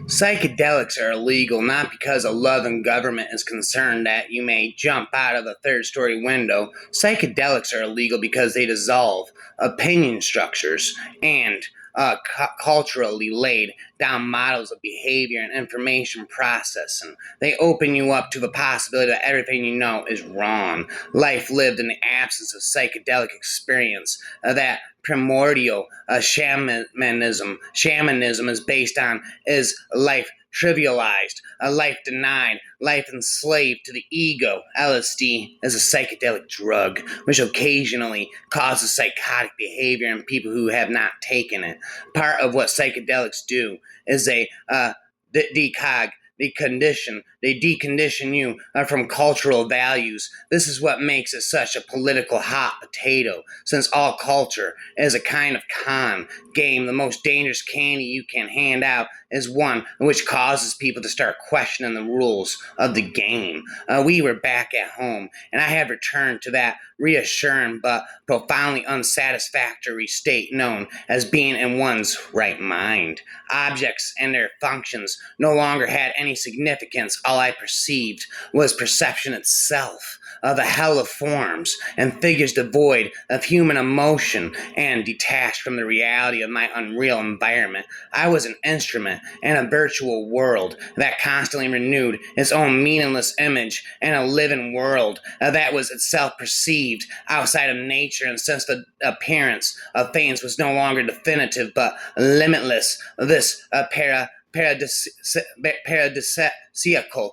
Psychedelics are illegal not because a loving government is concerned that you may jump out of a third story window. Psychedelics are illegal because they dissolve opinion structures and culturally laid down models of behavior and information processing. They open you up to the possibility that everything you know is wrong. Life lived in the absence of psychedelic experience, that primordial shamanism is based on is life trivialized, a life denied, life enslaved to the ego. LSD is a psychedelic drug which occasionally causes psychotic behavior in people who have not taken it. Part of what psychedelics do is they decondition you from cultural values. This is what makes it such a political hot potato, since all culture is a kind of con game. The most dangerous candy you can hand out is one which causes people to start questioning the rules of the game. We were back at home, and I had returned to that reassuring but profoundly unsatisfactory state known as being in one's right mind. Objects and their functions no longer had any significance. All I perceived was perception itself, of a hell of forms and figures devoid of human emotion and detached from the reality of my unreal environment. I was an instrument in a virtual world that constantly renewed its own meaningless image in a living world that was itself perceived outside of nature, and since the appearance of things was no longer definitive but limitless, this paradisiacal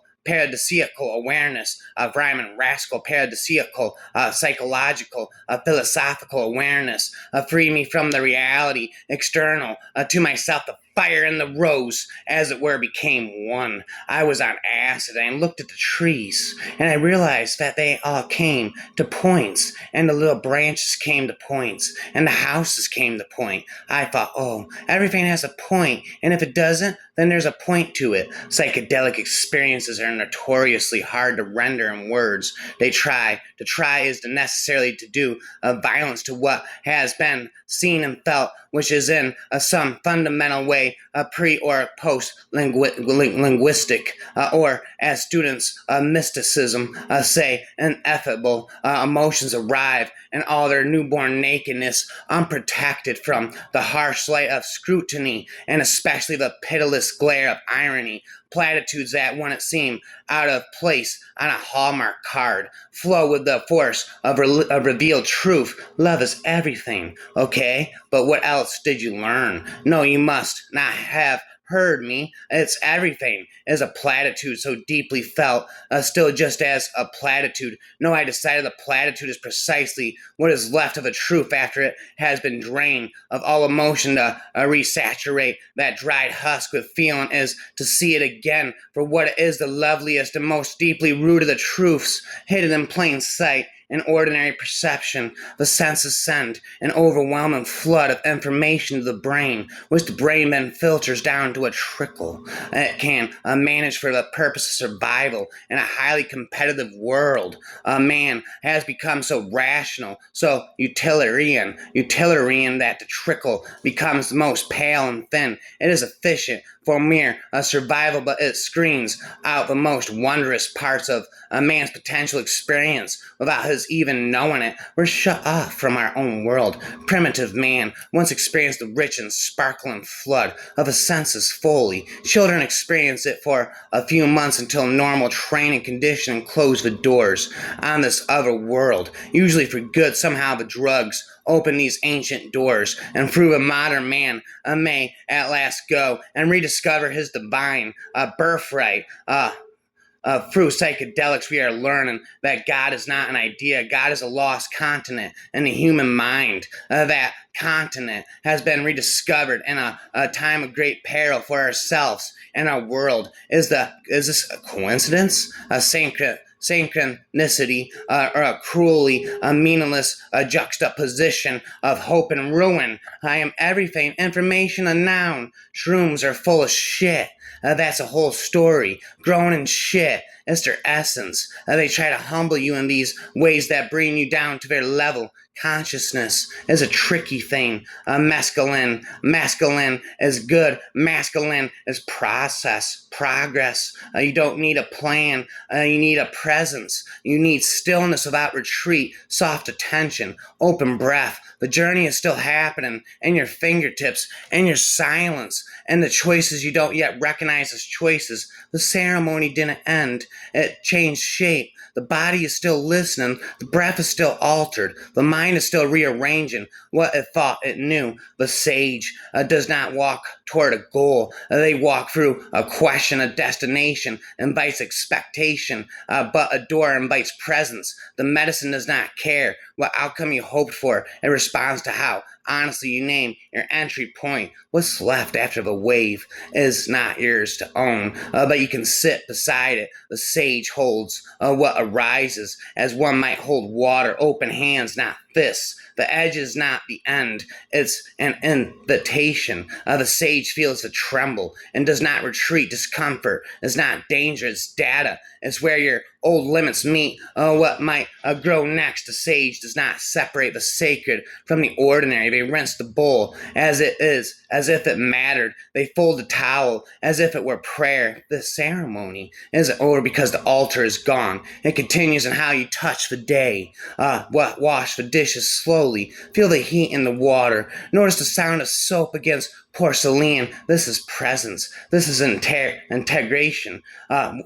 awareness of rhyme and rascal, paradisiacal, psychological, philosophical awareness, free me from the reality external to myself. The fire and the rose, as it were, became one. I was on acid, and I looked at the trees, and I realized that they all came to points, and the little branches came to points, and the houses came to point. I thought, oh, everything has a point, and if it doesn't, then there's a point to it. Psychedelic experiences are notoriously hard to render in words. To try is to necessarily to do violence to what has been seen and felt, which is in some fundamental way pre or post linguistic, or as students of mysticism say, ineffable emotions arrive in all their newborn nakedness, unprotected from the harsh light of scrutiny and especially the pitiless glare of irony. Platitudes that, when it seem out of place on a Hallmark card, flow with the force of revealed truth. Love is everything, okay? But what else did you learn? No, you must not have heard me. It's everything is a platitude so deeply felt, still just as a platitude. No, I decided the platitude is precisely what is left of the truth after it has been drained of all emotion. To resaturate that dried husk with feeling is to see it again for what it is, the loveliest and most deeply rooted of the truths hidden in plain sight. In ordinary perception, the senses send an overwhelming flood of information to the brain, which the brain then filters down to a trickle. It can manage for the purpose of survival in a highly competitive world. Man has become so rational, so utilitarian that the trickle becomes most pale and thin. It is efficient for mere survival, but it screens out the most wondrous parts of a man's potential experience without his even knowing it. We're shut off from our own world. Primitive man once experienced the rich and sparkling flood of the senses fully. Children experience it for a few months until normal training conditioning close the doors on this other world. Usually for good, somehow the drugs open these ancient doors, and through a modern man may at last go and rediscover his divine birthright. Through psychedelics, we are learning that God is not an idea. God is a lost continent in the human mind. That continent has been rediscovered in a time of great peril for ourselves and our world. Is this a coincidence? A synchronicity, or a cruelly meaningless juxtaposition of hope and ruin? I am everything, information, a noun. Shrooms are full of shit. That's a whole story. Grown in shit. It's their essence. They try to humble you in these ways that bring you down to their level. Consciousness is a tricky thing. Masculine is good. Masculine is process, progress. You don't need a plan. You need a presence. You need stillness without retreat, soft attention, open breath. The journey is still happening in your fingertips, in your silence, and the choices you don't yet recognize as choices. The ceremony didn't end. It changed shape. The body is still listening. The breath is still altered. The mind is still rearranging what it thought it knew. The sage does not walk toward a goal. They walk through a question. A destination invites expectation, but a door invites presence. The medicine does not care what outcome you hoped for. It responds to how honestly you name your entry point. What's left after the wave is not yours to own, but you can sit beside it. The sage holds what arises as one might hold water, open hands, not fists. The edge is not the end. It's an invitation. The sage feels the tremble and does not retreat. Discomfort is not danger. It's data. It's where your old limits meet. What might grow next. The sage does not separate the sacred from the ordinary. They rinse the bowl as it is, as if it mattered. They fold the towel as if it were prayer. The ceremony isn't over because the altar is gone. It continues in how you touch the day. Wash the dishes slowly. Feel the heat in the water. Notice the sound of soap against porcelain. This is presence. This is integration.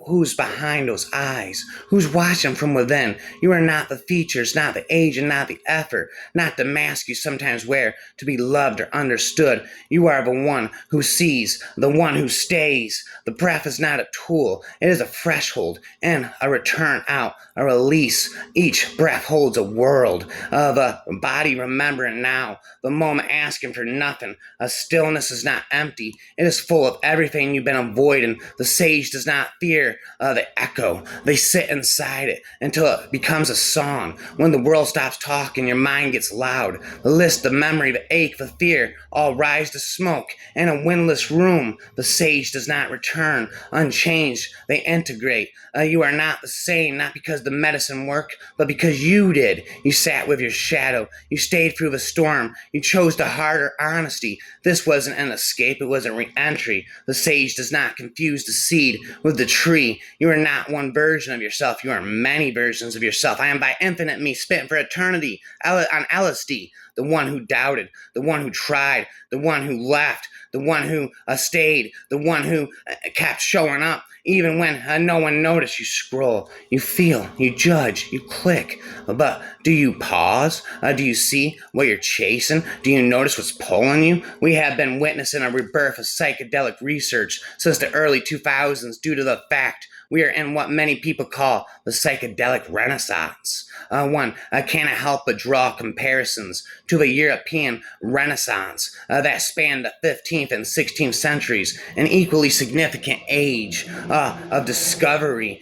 Who's behind those eyes? Who's watching from within? You are not the features, not the age, and not the effort, not the mask you sometimes wear to be loved or understood. You are the one who sees, the one who stays. The breath is not a tool. It is a threshold and a return out, a release. Each breath holds a world of a body remembering now, the moment asking for nothing. A stillness is not empty. It is full of everything you've been avoiding. The sage does not fear the echo. They sit inside it until it becomes a song. When the world stops talking, your mind gets loud. The list, the memory, the ache, the fear all rise to smoke. In a windless room, the sage does not return. Unchanged, they integrate. You are not the same, not because the medicine worked, but because you did. You sat with your shadow. You stayed through the storm. You chose the harder honesty. This wasn't an escape. It was a re-entry. The sage does not confuse the seed with the tree. You are not one version of yourself. You are many versions of yourself. I am by infinite me spent for eternity on LSD. The one who doubted, the one who tried, the one who left, the one who stayed, the one who kept showing up. Even when no one noticed, you scroll, you feel, you judge, you click. But do you pause? Do you see what you're chasing? Do you notice what's pulling you? We have been witnessing a rebirth of psychedelic research since the early 2000s due to the fact we are in what many people call the psychedelic renaissance. One cannot help but draw comparisons to the European Renaissance that spanned the 15th and 16th centuries, an equally significant age of discovery.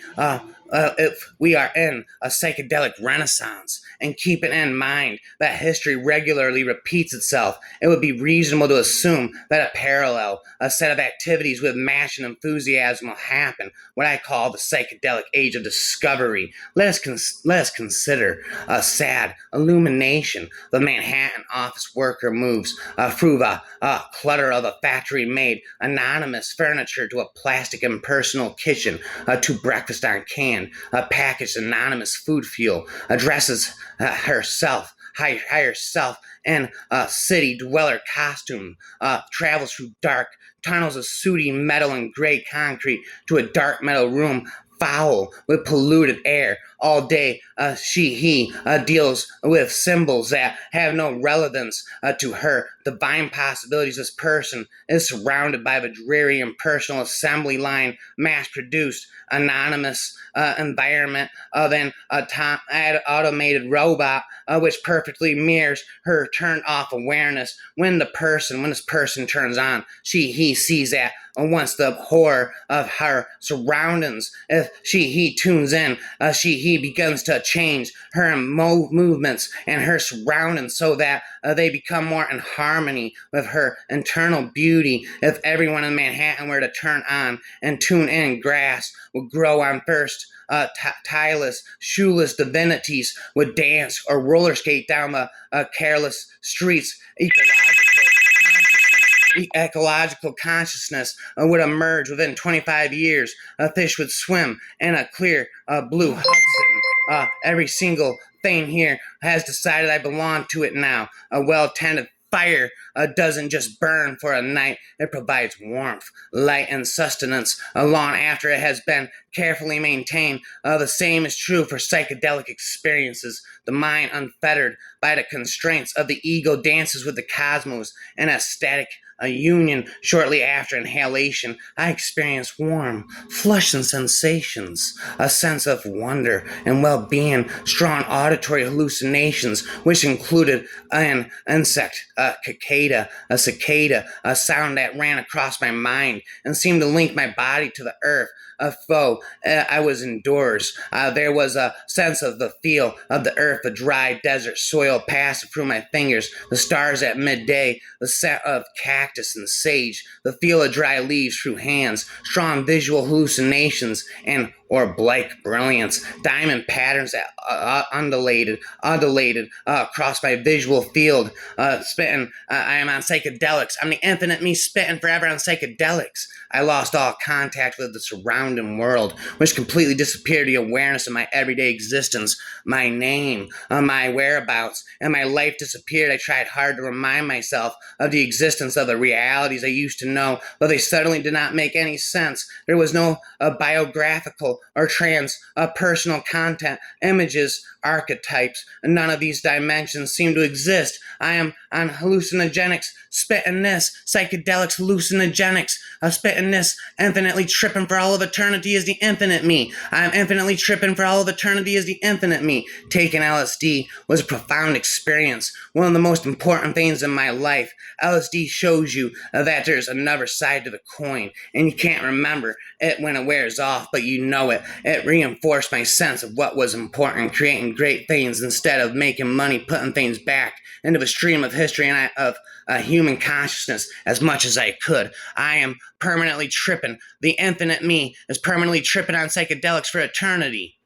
If we are in a psychedelic renaissance and keeping in mind that history regularly repeats itself, it would be reasonable to assume that a set of activities with matching enthusiasm will happen, what I call the psychedelic age of discovery. Let us consider a sad illumination. The Manhattan office worker moves through the clutter of a factory-made anonymous furniture to a plastic impersonal kitchen, to breakfast on can, packaged anonymous food fuel, addresses herself, higher self in a city dweller costume, travels through dark tunnels of sooty metal and gray concrete to a dark metal room foul with polluted air. All day, he deals with symbols that have no relevance to her. Divine possibilities. This person is surrounded by the dreary impersonal assembly line, mass-produced, anonymous environment of an automated robot, which perfectly mirrors her turned-off awareness. When this person turns on, he sees that once the horror of her surroundings. If he tunes in, he begins to change her movements and her surroundings so that they become more in harmony with her internal beauty. If everyone in Manhattan were to turn on and tune in, grass would grow on first. Tireless, shoeless divinities would dance or roller skate down the careless streets. Ecological consciousness would emerge within 25 years. A fish would swim in a clear blue Hudson. Every single thing here has decided I belong to it now. A well-tended fire doesn't just burn for a night, it provides warmth, light, and sustenance long after it has been carefully maintained. The same is true for psychedelic experiences. The mind, unfettered by the constraints of the ego, dances with the cosmos in a static a union. Shortly after inhalation, I experienced warm, flushing sensations, a sense of wonder and well-being, strong auditory hallucinations, which included an insect, a cicada, a sound that ran across my mind and seemed to link my body to the earth. I was indoors. There was a sense of the feel of the earth, the dry desert soil passing through my fingers, the stars at midday, the scent of cactus and sage, the feel of dry leaves through hands, strong visual hallucinations, and or blank brilliance, diamond patterns that undulated across my visual field, spitting. I am on psychedelics. I'm the infinite me spitting forever on psychedelics. I lost all contact with the surrounding world, which completely disappeared the awareness of my everyday existence, my name, my whereabouts, and my life disappeared. I tried hard to remind myself of the existence of the realities I used to know, but they suddenly did not make any sense. There was no biographical or personal content, images, archetypes. None of these dimensions seem to exist. I am on hallucinogenics, spitting this, psychedelics, hallucinogenics, spitting this, infinitely tripping for all of eternity is the infinite me. I'm infinitely tripping for all of eternity is the infinite me. Taking LSD was a profound experience, one of the most important things in my life. LSD shows you that there's another side to the coin, and you can't remember it when it wears off, but you know it. It reinforced my sense of what was important, creating great things instead of making money, putting things back into the stream of history and of human consciousness as much as I could. I am permanently tripping. The infinite me is permanently tripping on psychedelics for eternity.